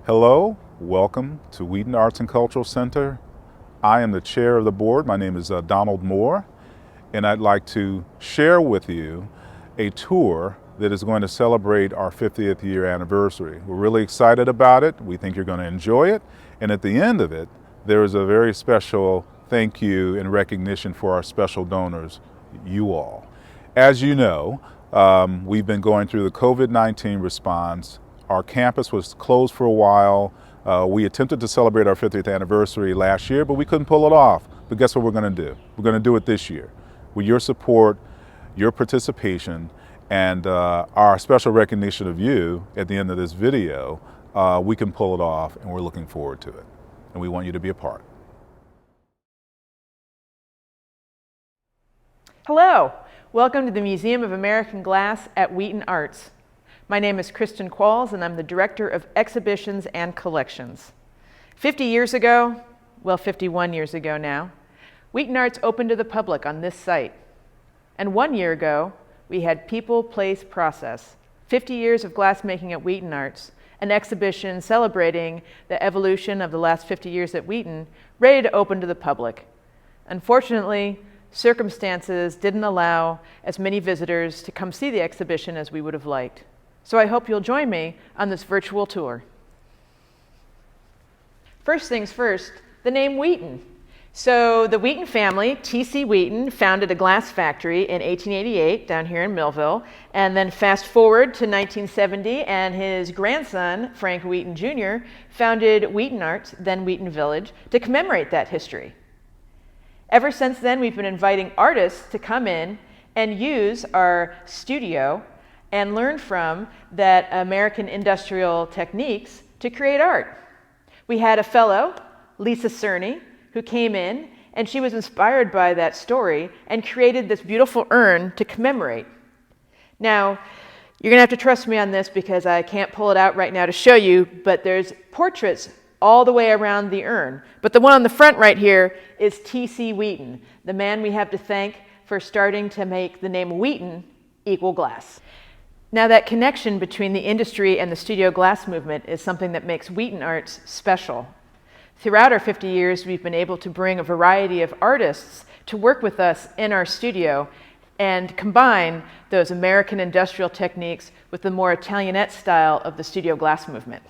Hello, welcome to Wheaton Arts and Cultural Center. I am the chair of the board. My name is Donald Moore, and I'd like to share with you a tour that is going to celebrate our 50th year anniversary. We're really excited about it. We think you're going to enjoy it. And at the end of it, there is a very special thank you and recognition for our special donors, you all. As you know, we've been going through the COVID-19 response. Our campus was closed for a while. We attempted to celebrate our 50th anniversary last year, but we couldn't pull it off. But guess what we're going to do? We're going to do it this year. With your support, your participation, and our special recognition of you at the end of this video, we can pull it off, and we're looking forward to it. And we want you to be a part. Hello, welcome to the Museum of American Glass at WheatonArts. My name is Kristin Qualls, and I'm the Director of Exhibitions and Collections. 50 years ago, well, 51 years ago now, WheatonArts opened to the public on this site. And 1 year ago, we had People, Place, Process, 50 years of glassmaking at WheatonArts, an exhibition celebrating the evolution of the last 50 years at Wheaton, ready to open to the public. Unfortunately, circumstances didn't allow as many visitors to come see the exhibition as we would have liked. So I hope you'll join me on this virtual tour. First things first, the name Wheaton. So the Wheaton family, T.C. Wheaton, founded a glass factory in 1888 down here in Millville, and then fast forward to 1970, and his grandson, Frank Wheaton Jr., founded WheatonArts, then Wheaton Village, to commemorate that history. Ever since then, we've been inviting artists to come in and use our studio and learn from that American industrial techniques to create art. We had a fellow, Lisa Cerny, who came in, and she was inspired by that story and created this beautiful urn to commemorate. Now, you're gonna have to trust me on this because I can't pull it out right now to show you, but there's portraits all the way around the urn. But the one on the front right here is T.C. Wheaton, the man we have to thank for starting to make the name Wheaton equal glass. Now, that connection between the industry and the studio glass movement is something that makes WheatonArts special. Throughout our 50 years, we've been able to bring a variety of artists to work with us in our studio and combine those American industrial techniques with the more Italianate style of the studio glass movement.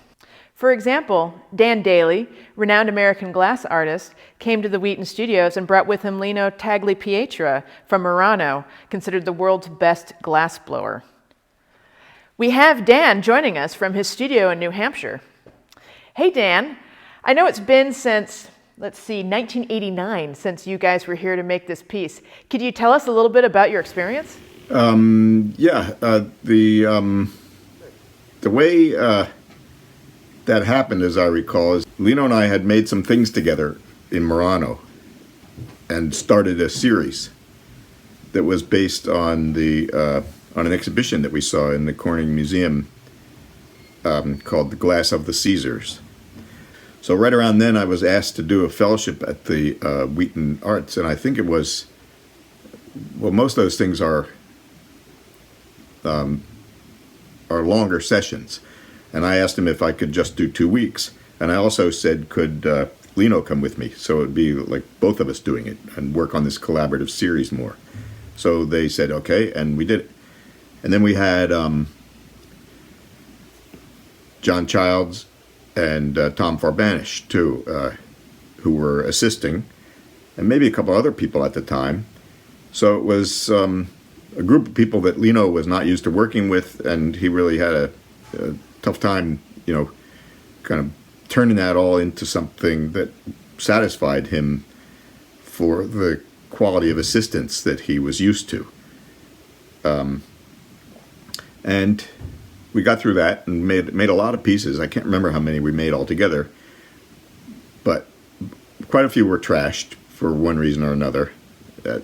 For example, Dan Dailey, renowned American glass artist, came to the Wheaton studios and brought with him Lino Tagliapietra from Murano, considered the world's best glass blower. We have Dan joining us from his studio in New Hampshire. Hey Dan, I know it's been since, 1989 since you guys were here to make this piece. Could you tell us a little bit about your experience? The way that happened, as I recall, is Lino and I had made some things together in Murano and started a series that was based on on an exhibition that we saw in the Corning Museum called The Glass of the Caesars. So right around then I was asked to do a fellowship at the WheatonArts, and I think it was, well, most of those things are longer sessions. And I asked him if I could just do 2 weeks. And I also said, could Lino come with me? So it would be like both of us doing it and work on this collaborative series more. So they said, okay, and we did it. And then we had John Childs and Tom Farbanish, too, who were assisting, and maybe a couple other people at the time. So it was a group of people that Lino was not used to working with, and he really had a tough time, kind of turning that all into something that satisfied him for the quality of assistance that he was used to. And we got through that and made a lot of pieces. I can't remember how many we made altogether, but quite a few were trashed for one reason or another,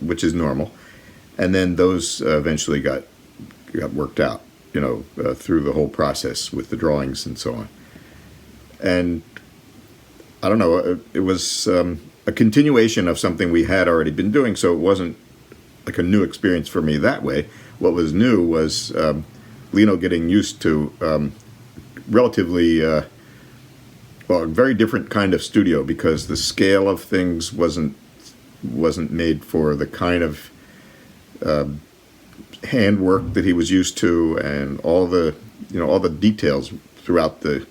which is normal. And then those eventually got worked out, through the whole process with the drawings and so on. And I don't know, it was a continuation of something we had already been doing, so it wasn't like a new experience for me that way. What was new was Lino getting used to relatively well, a very different kind of studio, because the scale of things wasn't made for the kind of handwork that he was used to, and all the details throughout the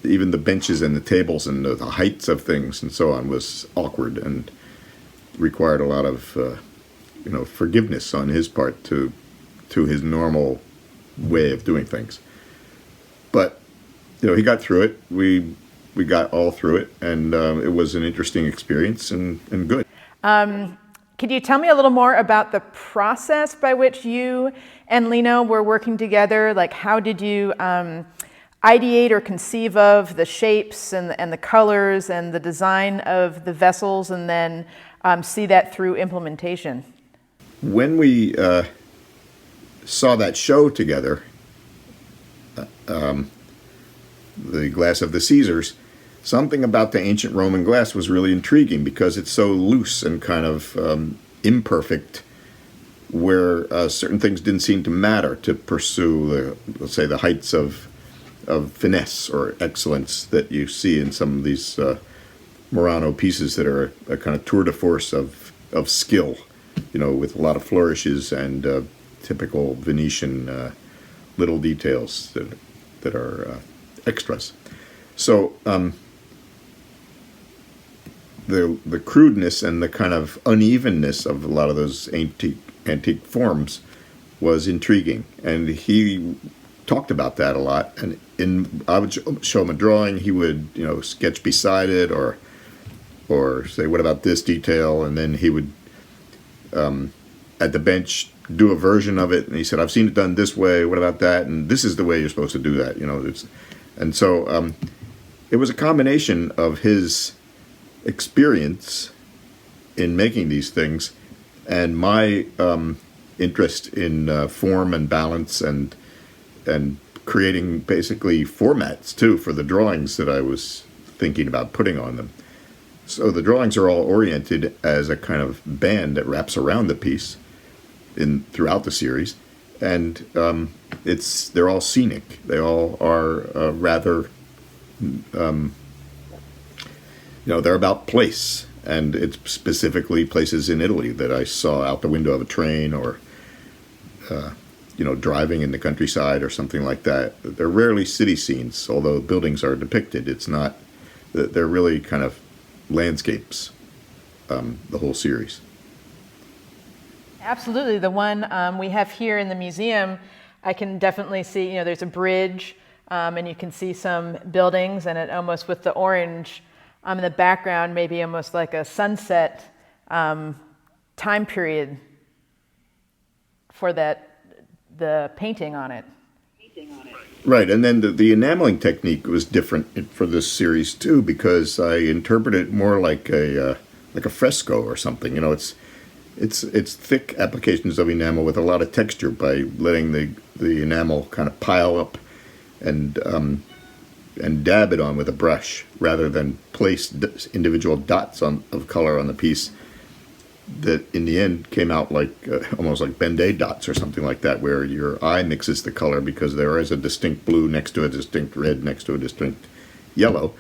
even the benches and the tables and the heights of things and so on was awkward and required a lot of forgiveness on his part to his normal way of doing things. But he got through it. We got all through it, and it was an interesting experience and good. Could you tell me a little more about the process by which you and Lino were working together? Like, how did you ideate or conceive of the shapes and the colors and the design of the vessels, and then see that through implementation? When we saw that show together, the Glass of the Caesars, something about the ancient Roman glass was really intriguing, because it's so loose and kind of imperfect, where certain things didn't seem to matter to pursue let's say the heights of finesse or excellence that you see in some of these Murano pieces that are a kind of tour de force of skill, with a lot of flourishes and typical Venetian little details that are extras. So the crudeness and the kind of unevenness of a lot of those antique forms was intriguing, and he talked about that a lot. And I would show him a drawing, he would sketch beside it, or say, what about this detail? And then he would at the bench do a version of it, and he said, I've seen it done this way, what about that? And this is the way you're supposed to do that. And so it was a combination of his experience in making these things and my interest in form and balance and creating basically formats too for the drawings that I was thinking about putting on them. So the drawings are all oriented as a kind of band that wraps around the piece throughout the series, and they're all scenic. They all are rather they're about place, and it's specifically places in Italy that I saw out the window of a train, or driving in the countryside or something like that. They're rarely city scenes, although buildings are depicted. It's not. They're really kind of landscapes, the whole series. Absolutely. The one we have here in the museum, I can definitely see, there's a bridge, and you can see some buildings, and it almost with the orange in the background, maybe almost like a sunset time period for the painting on it. Right, and then the enameling technique was different for this series too, because I interpret it more like a fresco or something. It's thick applications of enamel with a lot of texture by letting the enamel kind of pile up and dab it on with a brush rather than place individual dots of color on the piece that in the end came out like almost like Ben-Day dots or something like that, where your eye mixes the color because there is a distinct blue next to a distinct red next to a distinct yellow,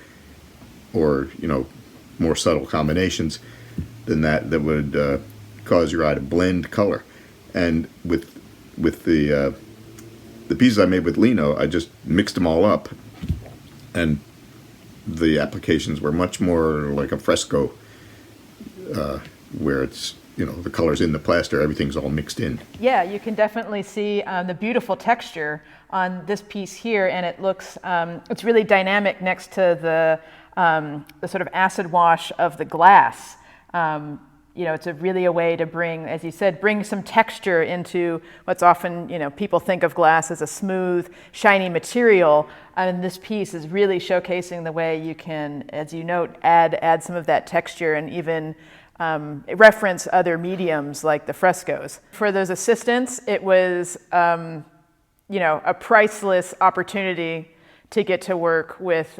or more subtle combinations than that would cause your eye to blend color. And with the pieces I made with Lino, I just mixed them all up, and the applications were much more like a fresco, where it's the colors in the plaster, everything's all mixed in. Yeah, you can definitely see the beautiful texture on this piece here, and it looks it's really dynamic next to the sort of acid wash of the glass. It's really a way to bring, as you said, bring some texture into what's often, people think of glass as a smooth, shiny material. And this piece is really showcasing the way you can, as you note, add some of that texture and even reference other mediums like the frescoes. For those assistants, it was, a priceless opportunity to get to work with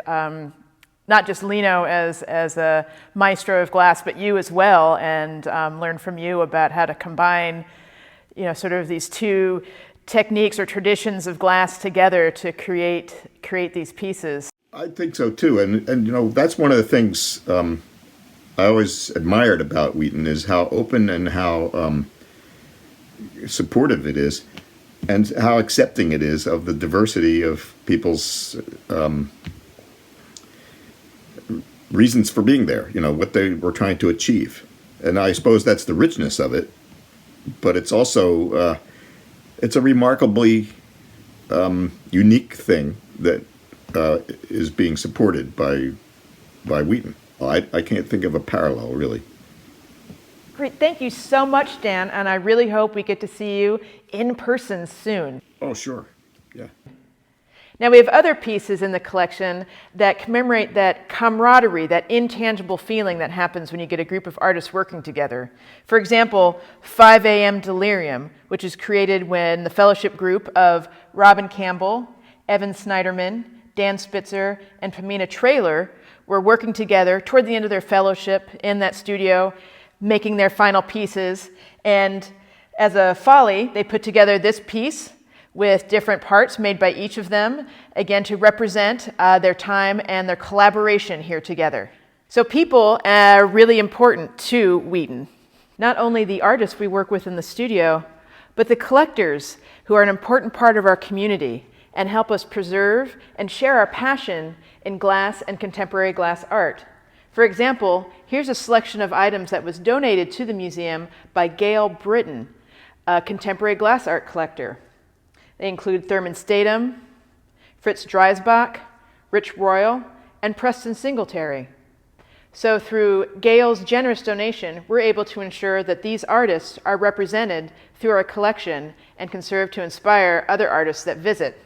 not just Lino as a maestro of glass, but you as well, and learn from you about how to combine, sort of these two techniques or traditions of glass together to create these pieces. I think so too, and you know that's one of the things I always admired about Wheaton is how open and how supportive it is, and how accepting it is of the diversity of people's reasons for being there. You know what they were trying to achieve, and I suppose that's the richness of it. But it's also it's a remarkably unique thing that is being supported by Wheaton. I can't think of a parallel, really. Great. Thank you so much, Dan. And I really hope we get to see you in person soon. Oh, sure. Yeah. Now, we have other pieces in the collection that commemorate that camaraderie, that intangible feeling that happens when you get a group of artists working together. For example, 5 a.m. Delirium, which is created when the fellowship group of Robin Campbell, Evan Snyderman, Dan Spitzer, and Pamina Traylor were working together toward the end of their fellowship in that studio, making their final pieces. And as a folly, they put together this piece with different parts made by each of them, again, to represent their time and their collaboration here together. So people are really important to Wheaton. Not only the artists we work with in the studio, but the collectors who are an important part of our community and help us preserve and share our passion in glass and contemporary glass art. For example, here's a selection of items that was donated to the museum by Gail Britton, a contemporary glass art collector. They include Thurman Statham, Fritz Dreisbach, Rich Royal, and Preston Singletary. So through Gail's generous donation, we're able to ensure that these artists are represented through our collection and can serve to inspire other artists that visit.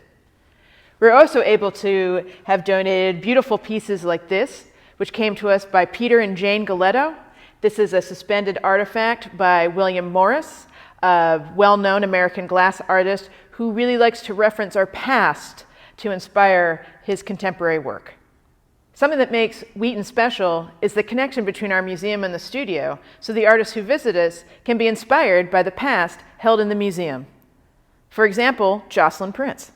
We're also able to have donated beautiful pieces like this, which came to us by Peter and Jane Galetto. This is a suspended artifact by William Morris, a well-known American glass artist who really likes to reference our past to inspire his contemporary work. Something that makes Wheaton special is the connection between our museum and the studio, so the artists who visit us can be inspired by the past held in the museum. For example, Jocelyne Prince.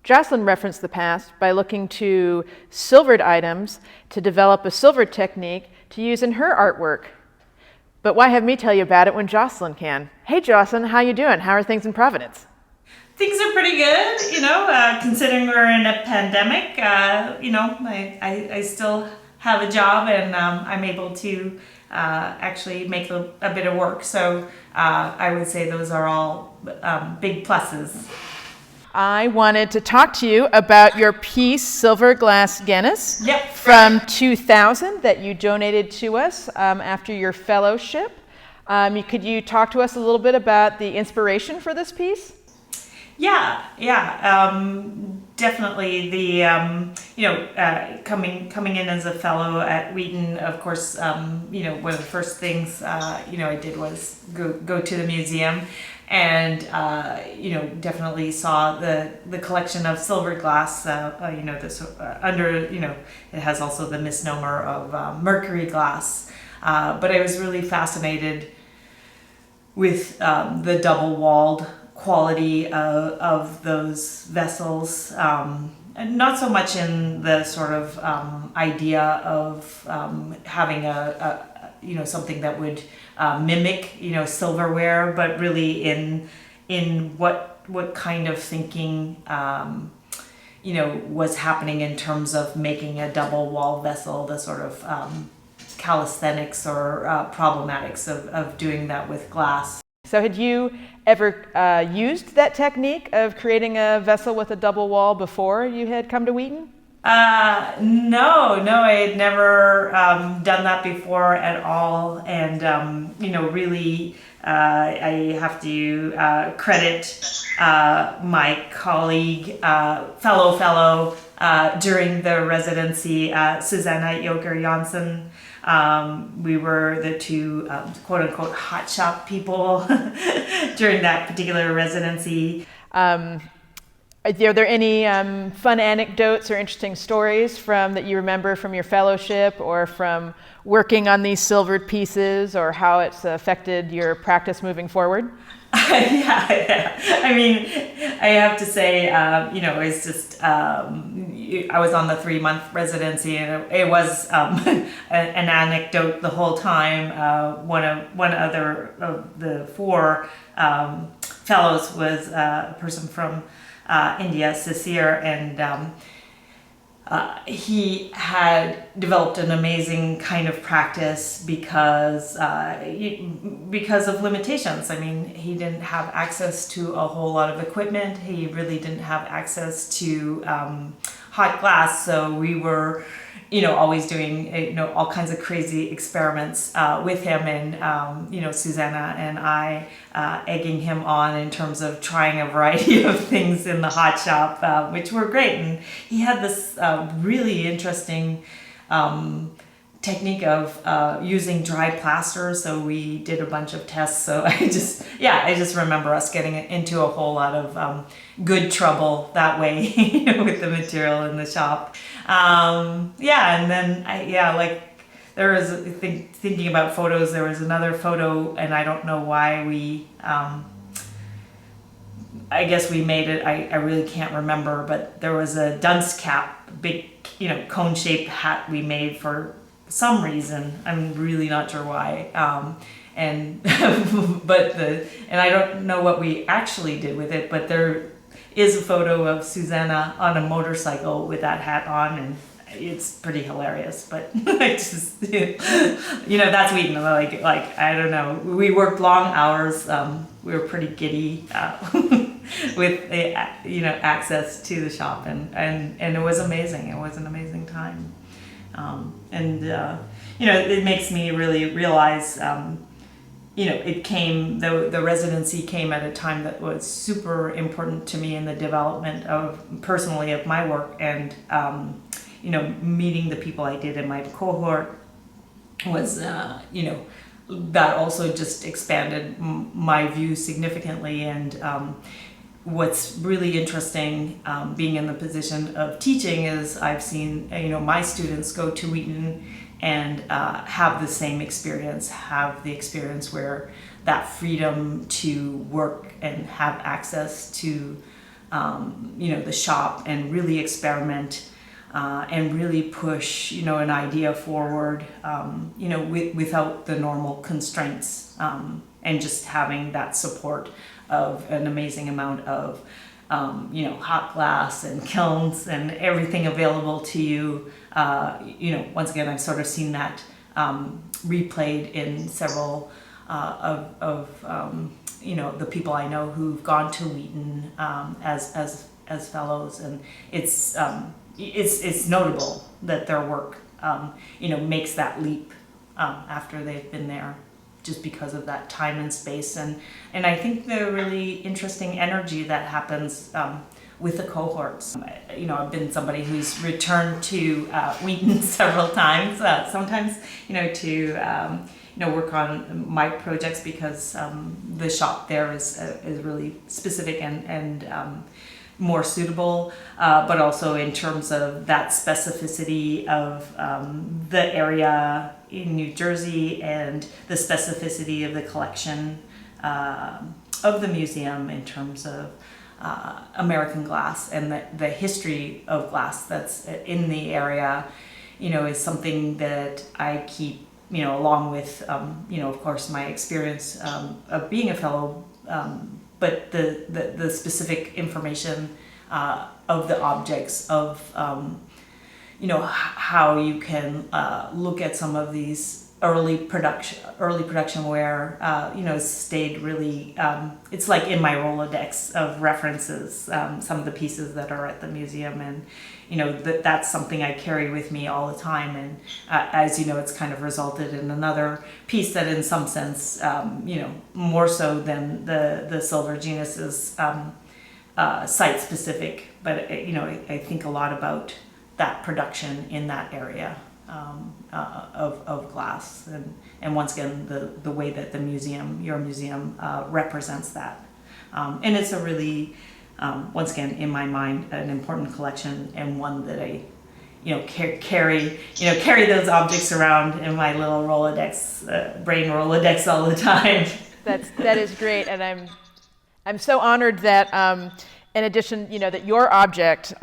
Jocelyne referenced the past by looking to silvered items to develop a silver technique to use in her artwork. But why have me tell you about it when Jocelyne can? Hey Jocelyne, how you doing? How are things in Providence? Things are pretty good, considering we're in a pandemic. I still have a job and I'm able to actually make a bit of work. So I would say those are all big pluses. I wanted to talk to you about your piece, Silver Glass Guinness, Yep. from 2000 that you donated to us after your fellowship. Could you talk to us a little bit about the inspiration for this piece? Yeah. Definitely the, coming in as a fellow at Wheaton, of course, one of the first things, I did was go to the museum and, definitely saw the collection of silver glass, this it has also the misnomer of mercury glass. But I was really fascinated with the double-walled quality of those vessels, and not so much in the sort of idea of having a something that would mimic silverware, but really in what kind of thinking was happening in terms of making a double wall vessel, the sort of calisthenics or problematics of doing that with glass. So had you ever used that technique of creating a vessel with a double wall before you had come to Wheaton? No, I had never done that before at all. And, really, I have to credit my colleague, fellow during the residency, Susanna Joker Janssen. We were the two quote unquote hot shop people during that particular residency. Are there any fun anecdotes or interesting stories that you remember from your fellowship or from working on these silvered pieces, or how it's affected your practice moving forward? Yeah. I mean, I have to say, it's just, I was on the 3-month residency, and it was an anecdote the whole time. One other of the 4 fellows was a person from India, Sisir, and he had developed an amazing kind of practice because of limitations. I mean, he didn't have access to a whole lot of equipment. He really didn't have access to hot glass. So we were, always doing, all kinds of crazy experiments with him, and, Susanna and I egging him on in terms of trying a variety of things in the hot shop, which were great. And he had this really interesting technique of using dry plaster. So we did a bunch of tests. So I just remember us getting into a whole lot of good trouble that way with the material in the shop. And then there was, thinking about photos, there was another photo, and I don't know why we, I guess we made it, I really can't remember, but there was a dunce cap, big, cone-shaped hat we made for some reason. I'm really not sure why. And I don't know what we actually did with it, but there is a photo of Susanna on a motorcycle with that hat on, and it's pretty hilarious. But I just, that's Wheaton. Like I don't know. We worked long hours. We were pretty giddy with access to the shop, and it was amazing. It was an amazing time. It makes me really realize, the residency came at a time that was super important to me in the development personally of my work, and, meeting the people I did in my cohort was, that also just expanded my view significantly. And, what's really interesting, being in the position of teaching, is I've seen, my students go to Wheaton and have the same experience, have the experience where that freedom to work and have access to, the shop, and really experiment, and really push, an idea forward, without the normal constraints, and just having that support of an amazing amount of, hot glass and kilns and everything available to you. Once again, I've sort of seen that replayed in several of the people I know who've gone to Wheaton as fellows, and it's notable that their work makes that leap after they've been there, just because of that time and space, and I think the really interesting energy that happens with the cohorts. I've been somebody who's returned to Wheaton several times, sometimes to work on my projects, because the shop there is really specific and more suitable, but also in terms of that specificity of the area in New Jersey, and the specificity of the collection of the museum in terms of American glass, and the history of glass that's in the area, is something that I keep, along with, of course, my experience of being a fellow, but the specific information of the objects, of how you can look at some of these early production where stayed really, it's like in my Rolodex of references, some of the pieces that are at the museum, and that's something I carry with me all the time. And as you know, it's kind of resulted in another piece that in some sense, more so than the silver genus is site specific, but I think a lot about that production in that area of glass, and once again the way that your museum represents that, and it's a really once again, in my mind, an important collection and one that I, carry those objects around in my little Rolodex, brain Rolodex all the time. That is great, and I'm so honored that in addition, that your object,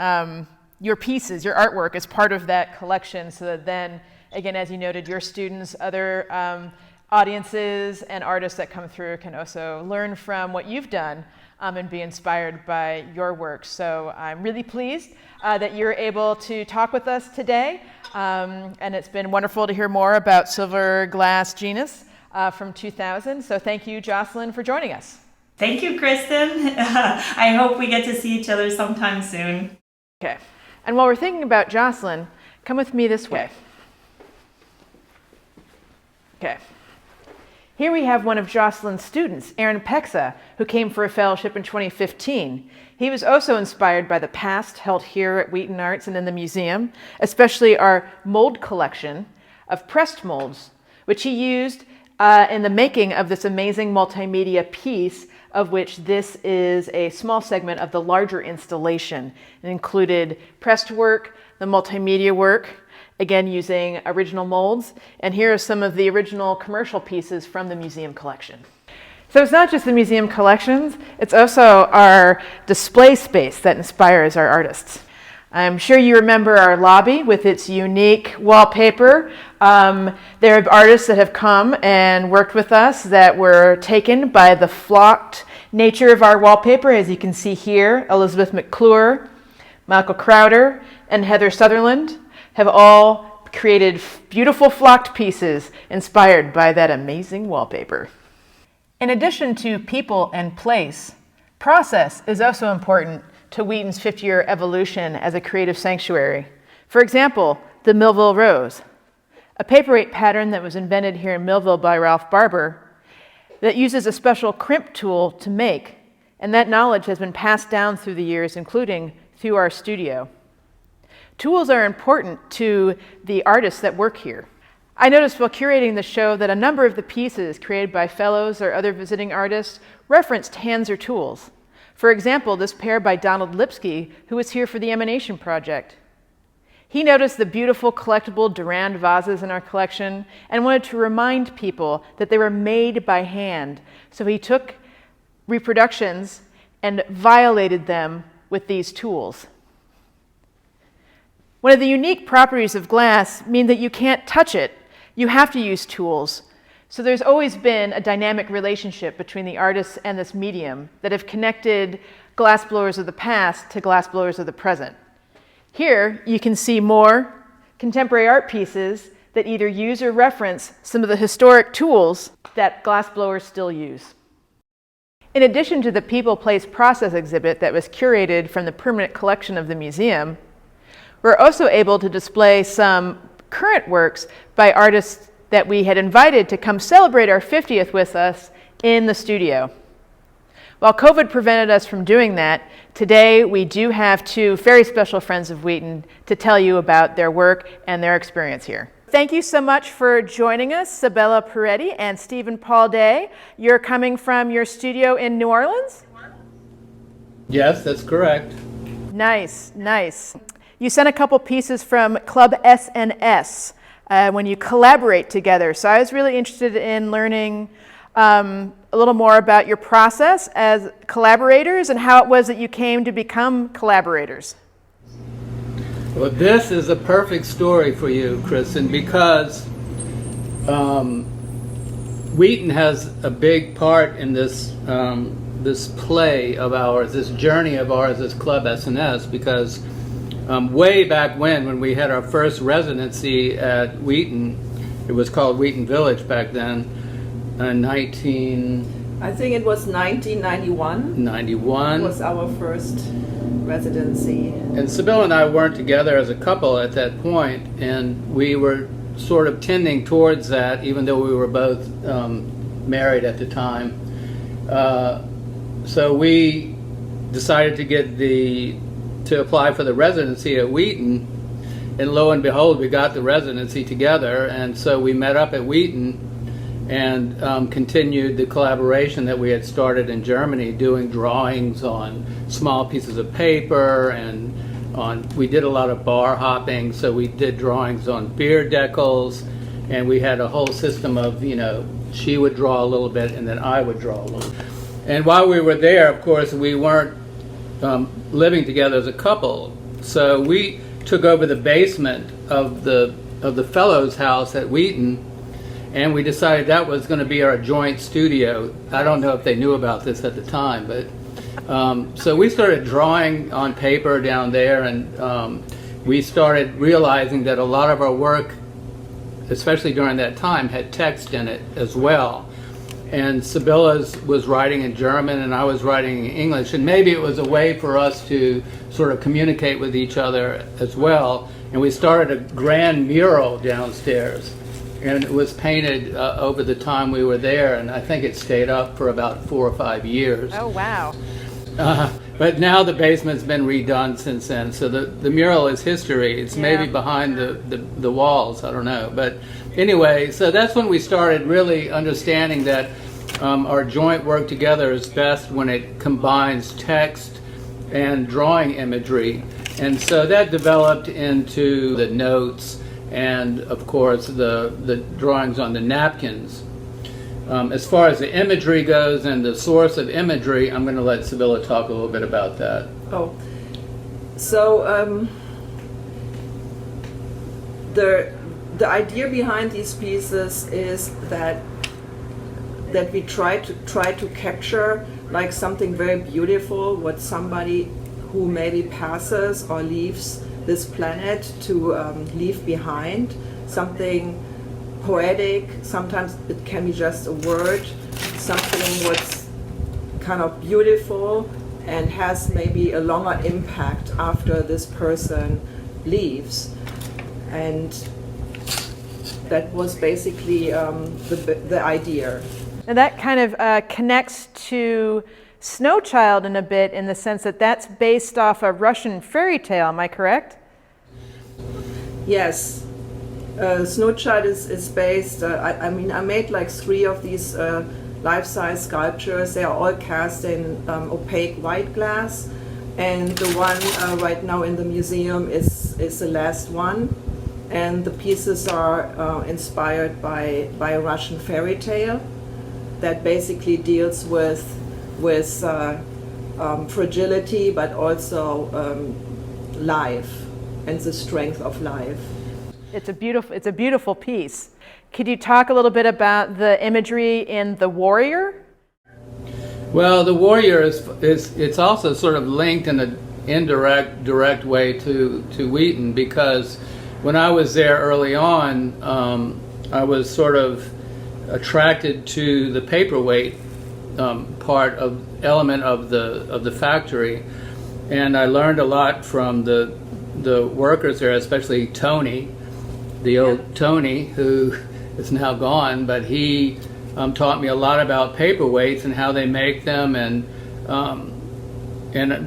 your pieces, your artwork is part of that collection, so that then, again, as you noted, your students, other audiences and artists that come through can also learn from what you've done and be inspired by your work. So I'm really pleased that you're able to talk with us today, and it's been wonderful to hear more about Silver Glass Genus from 2000. So thank you, Jocelyne, for joining us. Thank you, Kristin. I hope we get to see each other sometime soon. Okay. And while we're thinking about Jocelyne, come with me this way. Okay. Here we have one of Jocelyne's students, Aaron Pexa, who came for a fellowship in 2015. He was also inspired by the past held here at WheatonArts and in the museum, especially our mold collection of pressed molds, which he used in the making of this amazing multimedia piece, of which this is a small segment of the larger installation. It included pressed work, the multimedia work, again using original molds, and here are some of the original commercial pieces from the museum collection. So it's not just the museum collections, it's also our display space that inspires our artists. I'm sure you remember our lobby with its unique wallpaper. There are artists that have come and worked with us that were taken by the flocked nature of our wallpaper. As you can see here, Elizabeth McClure, Michael Crowder, and Heather Sutherland have all created beautiful flocked pieces inspired by that amazing wallpaper. In addition to people and place, process is also important to Wheaton's 50-year evolution as a creative sanctuary. For example, the Millville Rose, a paperweight pattern that was invented here in Millville by Ralph Barber that uses a special crimp tool to make, and that knowledge has been passed down through the years, including through our studio. Tools are important to the artists that work here. I noticed while curating the show that a number of the pieces created by fellows or other visiting artists referenced hands or tools. For example, this pair by Donald Lipsky, who was here for the Emanation Project. He noticed the beautiful collectible Durand vases in our collection and wanted to remind people that they were made by hand. So he took reproductions and violated them with these tools. One of the unique properties of glass means that you can't touch it. You have to use tools. So there's always been a dynamic relationship between the artists and this medium that have connected glassblowers of the past to glassblowers of the present. Here you can see more contemporary art pieces that either use or reference some of the historic tools that glassblowers still use. In addition to the People, Place, Process exhibit that was curated from the permanent collection of the museum, we're also able to display some current works by artists that we had invited to come celebrate our 50th with us in the studio. While COVID prevented us from doing that, today we do have two very special friends of Wheaton to tell you about their work and their experience here. Thank you so much for joining us, Sibylle Peretti and Stephen Paul Day. You're coming from your studio in New Orleans? Yes, that's correct. Nice, nice. You sent a couple pieces from Club SNS when you collaborate together. So I was really interested in learning a little more about your process as collaborators and how it was that you came to become collaborators. Well, this is a perfect story for you, Kristin, because Wheaton has a big part in this this play of ours, this journey of ours as Club SNS, because way back when we had our first residency at Wheaton, it was called Wheaton Village back then, I think it was 1991. 91. Was our first residency. And Sibylle and I weren't together as a couple at that point, and we were sort of tending towards that, even though we were both married at the time. So we decided to apply for the residency at Wheaton, and lo and behold, we got the residency together, and so we met up at Wheaton, and continued the collaboration that we had started in Germany, doing drawings on small pieces of paper, and we did a lot of bar hopping, so we did drawings on beer decals, and we had a whole system of, she would draw a little bit and then I would draw a little. And while we were there, of course, we weren't living together as a couple, so we took over the basement of the fellows' house at Wheaton, and we decided that was going to be our joint studio. I don't know if they knew about this at the time, but so we started drawing on paper down there, and we started realizing that a lot of our work, especially during that time, had text in it as well. And Sibylle was writing in German and I was writing in English, and maybe it was a way for us to sort of communicate with each other as well. And we started a grand mural downstairs, and it was painted over the time we were there, and I think it stayed up for about 4 or 5 years. Oh, wow. But now the basement's been redone since then, so the mural is history. It's maybe behind the walls, I don't know. But anyway, so that's when we started really understanding that our joint work together is best when it combines text and drawing imagery. And so that developed into the notes and, of course, the drawings on the napkins. As far as the imagery goes and the source of imagery, I'm going to let Sibylle talk a little bit about that. Oh, so the idea behind these pieces is that we try to capture like something very beautiful, what somebody who maybe passes or leaves this planet to leave behind, something poetic. Sometimes it can be just a word, something what's kind of beautiful and has maybe a longer impact after this person leaves. And that was basically the idea. And that kind of connects to Snow Child in a bit, in the sense that that's based off a Russian fairy tale, am I correct? Yes. Snow Child is based, I made like 3 of these life-size sculptures. They are all cast in opaque white glass, and the one right now in the museum is the last one. And the pieces are inspired by a Russian fairy tale that basically deals with fragility, but also life and the strength of life. It's a beautiful piece. Could you talk a little bit about the imagery in The Warrior? Well, The Warrior it's also sort of linked in an direct way to Wheaton, because when I was there early on, I was sort of attracted to the paperweight element of the factory, and I learned a lot from the workers there, especially Tony, the old Tony, who is now gone, but he taught me a lot about paperweights and how they make them, and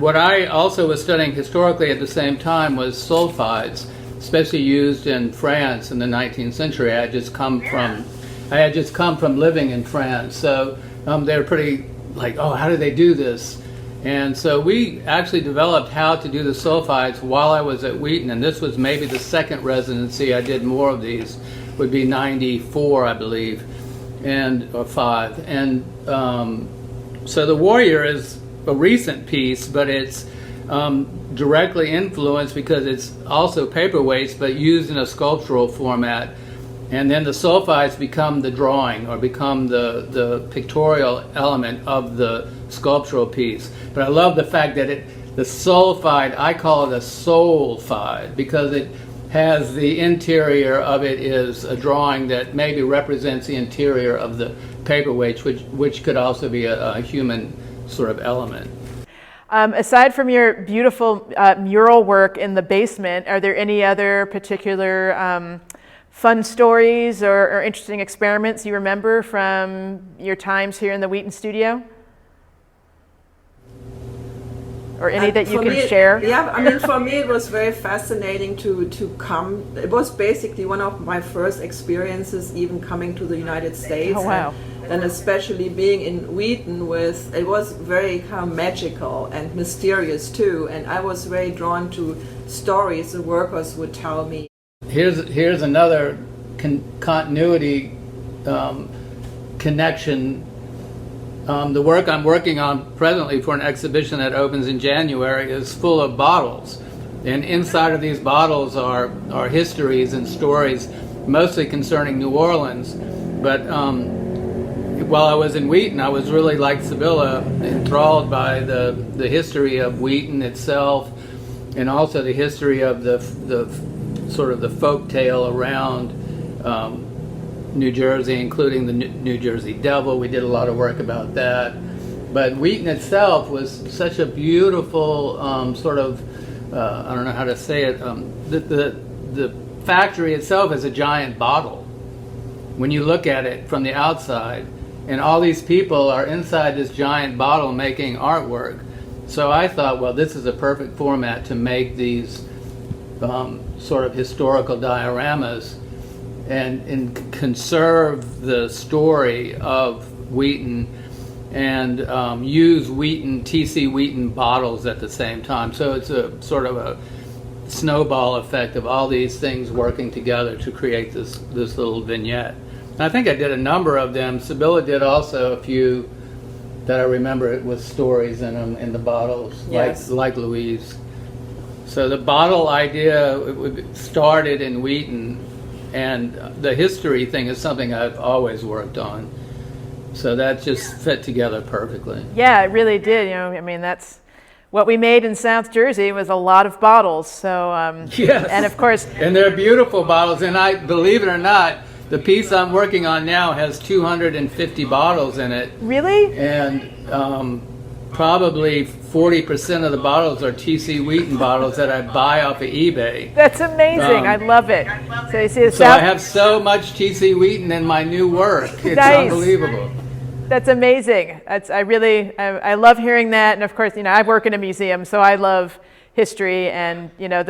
what I also was studying historically at the same time was sulfides, especially used in France in the 19th century. I had just come from living in France, so they were pretty like, oh, how do they do this? And so we actually developed how to do the sulfides while I was at Wheaton, and this was maybe the second residency I did more of these, would be 94, I believe, or 5. And so The Warrior is a recent piece, but it's directly influenced because it's also paperweights, but used in a sculptural format. And then the sulfides become the drawing, or become the pictorial element of the sculptural piece. But I love the fact that the sulfide, I call it a soulfide, because it has the interior of it is a drawing that maybe represents the interior of the paperweights, which could also be a human sort of element. Aside from your beautiful mural work in the basement, are there any other particular fun stories or interesting experiments you remember from your times here in the Wheaton studio? or any that you For can me, share? Yeah, I mean, for me, it was very fascinating to come. It was basically one of my first experiences, even coming to the United States. Oh, wow. And especially being in Wheaton, it was very kind of magical and mysterious too. And I was very drawn to stories the workers would tell me. Here's another continuity connection. The work I'm working on presently for an exhibition that opens in January is full of bottles. And inside of these bottles are histories and stories, mostly concerning New Orleans. But while I was in Wheaton, I was really, like Sibylle, enthralled by the history of Wheaton itself, and also the history of the sort of the folk tale around New Jersey, including the New Jersey Devil. We did a lot of work about that. But Wheaton itself was such a beautiful sort of, I don't know how to say it, the factory itself is a giant bottle when you look at it from the outside. And all these people are inside this giant bottle making artwork. So I thought, well, this is a perfect format to make these sort of historical dioramas and conserve the story of Wheaton and use T.C. Wheaton bottles at the same time. So it's a sort of a snowball effect of all these things working together to create this little vignette. And I think I did a number of them. Sibylle did also a few that I remember with stories in them in the bottles, Yes. like Louise. So the bottle idea started in Wheaton, and the history thing is something I've always worked on. So that just fit together perfectly. Yeah, it really did. You know, I mean, that's what we made in South Jersey was a lot of bottles. So Yes. and of course, And they're beautiful bottles, and I believe it or not, the piece I'm working on now has 250 bottles in it, really, and probably 40% of the bottles are T.C. Wheaton bottles that I buy off of eBay. that's amazing. I love it. So you see, the So South, I have so much T.C. Wheaton in my new work. It's Nice. unbelievable. that's amazing. I love hearing that. And of course, you know, I work in a museum, so I love history, and you know,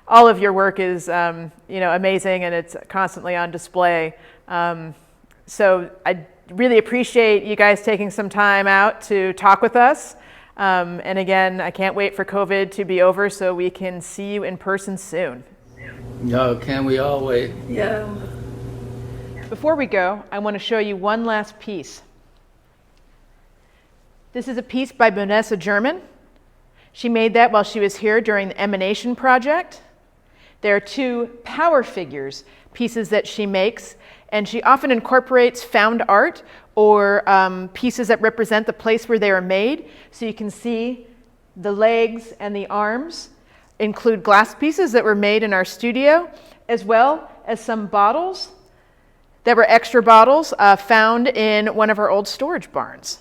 all of your work is you know, amazing, and it's constantly on display. So I really appreciate you guys taking some time out to talk with us. And again, I can't wait for COVID to be over so we can see you in person soon. No, can we all wait? Yeah. Before we go, I want to show you one last piece. This is a piece by Vanessa German. She made that while she was here during the Emanation Project. There are two power figures pieces that she makes, and she often incorporates found art or pieces that represent the place where they were made. So you can see the legs and the arms include glass pieces that were made in our studio, as well as some bottles that were extra bottles found in one of our old storage barns.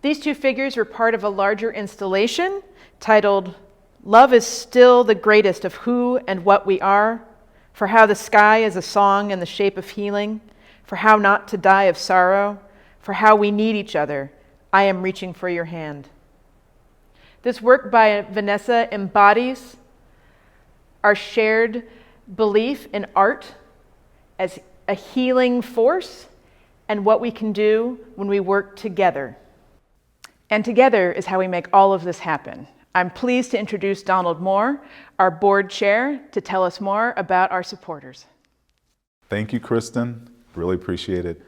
These two figures were part of a larger installation titled "Love is Still the Greatest of Who and What We Are, for how the sky is a song in the shape of healing, for how not to die of sorrow, for how we need each other. I am reaching for your hand." This work by Vanessa embodies our shared belief in art as a healing force and what we can do when we work together. And together is how we make all of this happen. I'm pleased to introduce Donald Moore, our board chair, to tell us more about our supporters. Thank you, Kristin. Really appreciate it.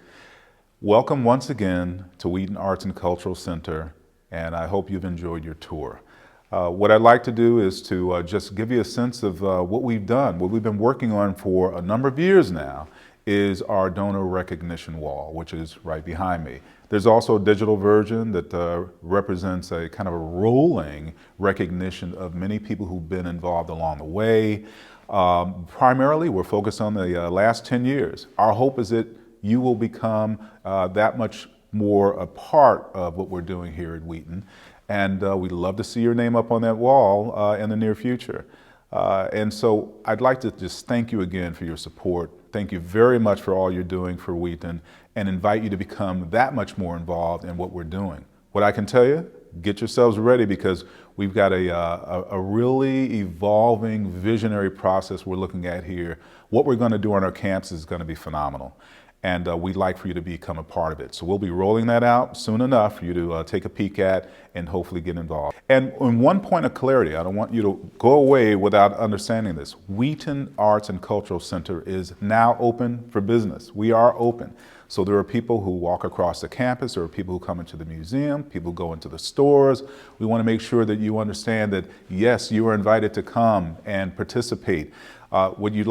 Welcome once again to Wheaton Arts and Cultural Center, and I hope you've enjoyed your tour. What I'd like to do is to just give you a sense of what we've done. What we've been working on for a number of years now is our donor recognition wall, which is right behind me. There's also a digital version that represents a kind of a rolling recognition of many people who've been involved along the way. Primarily, we're focused on the last 10 years. Our hope is that you will become that much more a part of what we're doing here at Wheaton. And we'd love to see your name up on that wall in the near future. And so I'd like to just thank you again for your support. Thank you very much for all you're doing for Wheaton, and invite you to become that much more involved in what we're doing. What I can tell you, get yourselves ready because we've got a really evolving visionary process we're looking at here. What we're going to do on our camps is going to be phenomenal. And we'd like for you to become a part of it. So we'll be rolling that out soon enough for you to take a peek at and hopefully get involved. And on one point of clarity, I don't want you to go away without understanding this. Wheaton Arts and Cultural Center is now open for business. We are open. So there are people who walk across the campus, there are people who come into the museum, people who go into the stores. We want to make sure that you understand that, yes, you are invited to come and participate. What you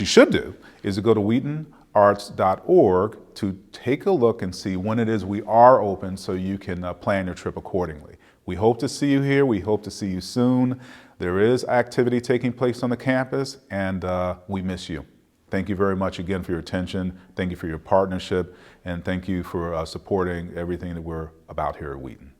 should do is to go to WheatonArts.org to take a look and see when it is we are open so you can plan your trip accordingly. We hope to see you here. We hope to see you soon. There is activity taking place on the campus, and we miss you. Thank you very much again for your attention. Thank you for your partnership, and thank you for supporting everything that we're about here at Wheaton.